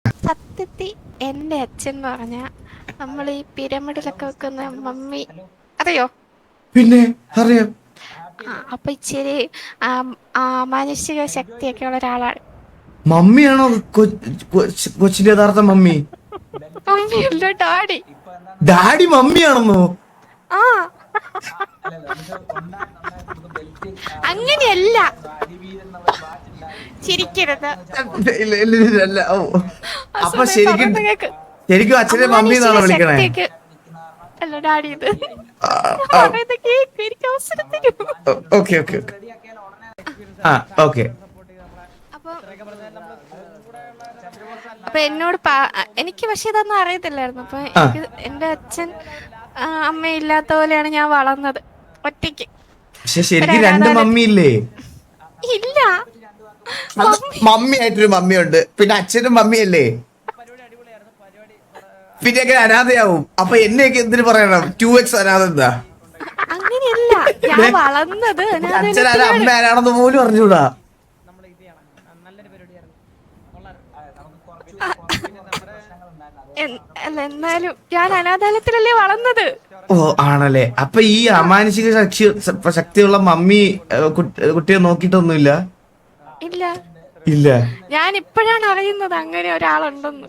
സത്യത്തിൽ എന്റെ അച്ഛൻ എന്ന് പറഞ്ഞ നമ്മൾ ഈ പിരമിഡിലൊക്കെ വെക്കുന്ന മമ്മി അറിയോ? പിന്നെ അറിയാം. അപ്പൊ ഇച്ചിരി മാനുഷിക ശക്തിയൊക്കെ ഉള്ള ഒരാളാണ്. മമ്മിയാണോ കൊച്ചിന്റെ യഥാർത്ഥ മമ്മി? മമ്മിയല്ല, ഡാഡി. ഡാഡി മമ്മിയാണെന്നോ? ആ, അങ്ങനെയല്ല, ചിരിക്കരുത്. ഇല്ല. ഓ, അപ്പൊ ശരിക്കും ശരിക്കും അച്ഛനെ മമ്മി എന്നാണോ വിളിക്കണേ? അല്ല, ഡാഡി. ഇത് എനിക്ക് അവസരം തരൂ. Okay okay okay. ആ ഓക്കെ. അപ്പൊ എന്നോട് എനിക്ക് പക്ഷെ ഇതൊന്നും അറിയത്തില്ലായിരുന്നു. അപ്പൊ എനിക്ക് എന്റെ അച്ഛൻ അമ്മയില്ലാത്ത പോലെയാണ് ഞാൻ വളർന്നത്, ഒറ്റയ്ക്ക്. പക്ഷെ ശരിക്കും രണ്ട് മമ്മി ഇല്ലേ? ഇല്ല, മമ്മി ആയിട്ടൊരു മമ്മിയുണ്ട്, പിന്നെ അച്ഛനും മമ്മിയല്ലേ? പിന്നെ എങ്ങനെ അനാഥയാവും? അപ്പൊ എന്നെയൊക്കെ എന്തിനു പറയണം? 2x അനാഥ എന്താ? അങ്ങനെയല്ല, ഞാൻ വളർന്നത് അച്ഛനാരാ അമ്മ ആരാണെന്ന് പോലും അറിഞ്ഞൂടാ. അല്ല, എന്നാലും ഞാൻ അനാഥാലയത്തിലല്ലേ വളർന്നത്. ഓ ആണല്ലേ? അപ്പൊ ഈ അമാനുഷിക ശക്തിയുള്ള മമ്മി കുട്ടിയെ നോക്കിയിട്ടൊന്നുമില്ല? ഇല്ല. ഇല്ല. ഞാൻ ഇപ്പോഴാണ് അറിയുന്നത് അങ്ങനെ ഒരാളുണ്ടെന്ന്.